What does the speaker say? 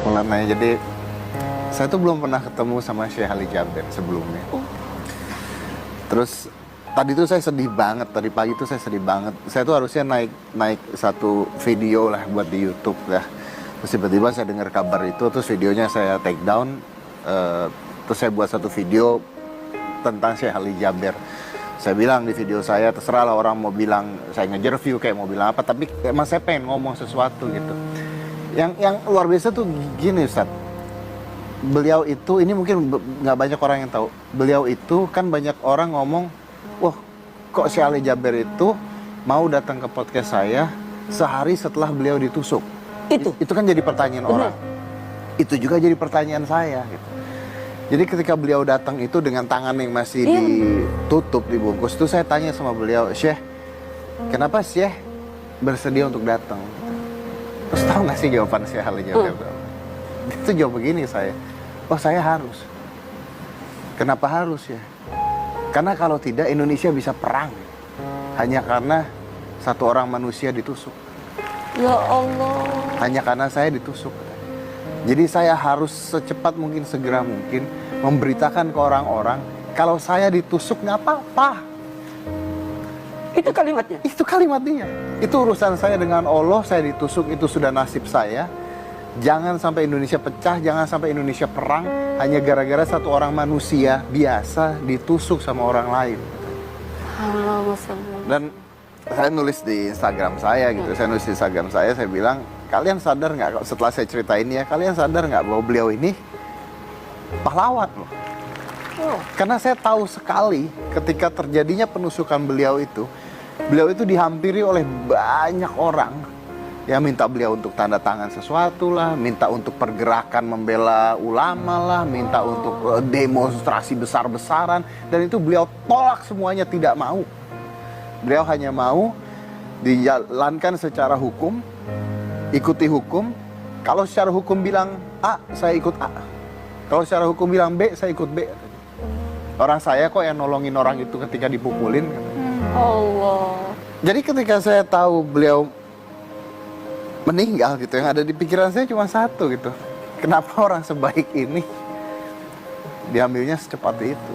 Maulana. Jadi saya tuh belum pernah ketemu sama Syekh Ali Jaber sebelumnya. Terus tadi tuh saya sedih banget, tadi pagi tuh saya sedih banget. Saya tuh harusnya naik satu video lah buat di YouTube ya. Terus tiba-tiba saya dengar kabar itu, terus videonya saya take down. Terus saya buat satu video tentang Syekh Ali Jaber. Saya bilang di video saya, terserah lah orang mau bilang saya nge-review kayak mau bilang apa, tapi emang saya pengen ngomong sesuatu gitu. Yang luar biasa tuh gini Ustadz, beliau itu, ini mungkin nggak banyak orang yang tahu, beliau itu kan banyak orang ngomong, wah kok Syekh Ali Jaber itu mau datang ke podcast saya sehari setelah beliau ditusuk. Itu kan jadi pertanyaan orang. Itu juga jadi pertanyaan saya gitu. Jadi ketika beliau datang itu dengan tangan yang masih ditutup, dibungkus, itu saya tanya sama beliau, Syekh, kenapa Syekh bersedia untuk datang? Terus tahu nggak sih jawaban Syekh Ali Jaber? Itu jawab begini saya, oh saya harus. Kenapa harus ya? Karena kalau tidak Indonesia bisa perang. Hanya karena satu orang manusia ditusuk. Ya Allah. Hanya karena saya ditusuk. Jadi saya harus secepat mungkin, segera mungkin memberitakan ke orang-orang kalau saya ditusuk nggak apa-apa. Itu kalimatnya? Itu kalimatnya. Itu urusan saya dengan Allah, saya ditusuk itu sudah nasib saya. Jangan sampai Indonesia pecah, jangan sampai Indonesia perang hanya gara-gara satu orang manusia biasa ditusuk sama orang lain. Dan saya nulis di Instagram saya gitu, saya bilang, kalian sadar nggak, setelah saya ceritain ya, kalian sadar nggak bahwa beliau ini pahlawan loh. Karena saya tahu sekali ketika terjadinya penusukan beliau itu dihampiri oleh banyak orang yang minta beliau untuk tanda tangan sesuatu lah, minta untuk pergerakan membela ulama lah, minta untuk demonstrasi besar-besaran, dan itu beliau tolak semuanya, tidak mau. Beliau hanya mau dijalankan secara hukum, ikuti hukum. Kalau secara hukum bilang A, saya ikut A. Kalau secara hukum bilang B, saya ikut B. Orang saya kok yang nolongin orang itu ketika dipukulin. Allah. Jadi ketika saya tahu beliau meninggal gitu, yang ada di pikiran saya cuma satu gitu. Kenapa orang sebaik ini diambilnya secepat itu?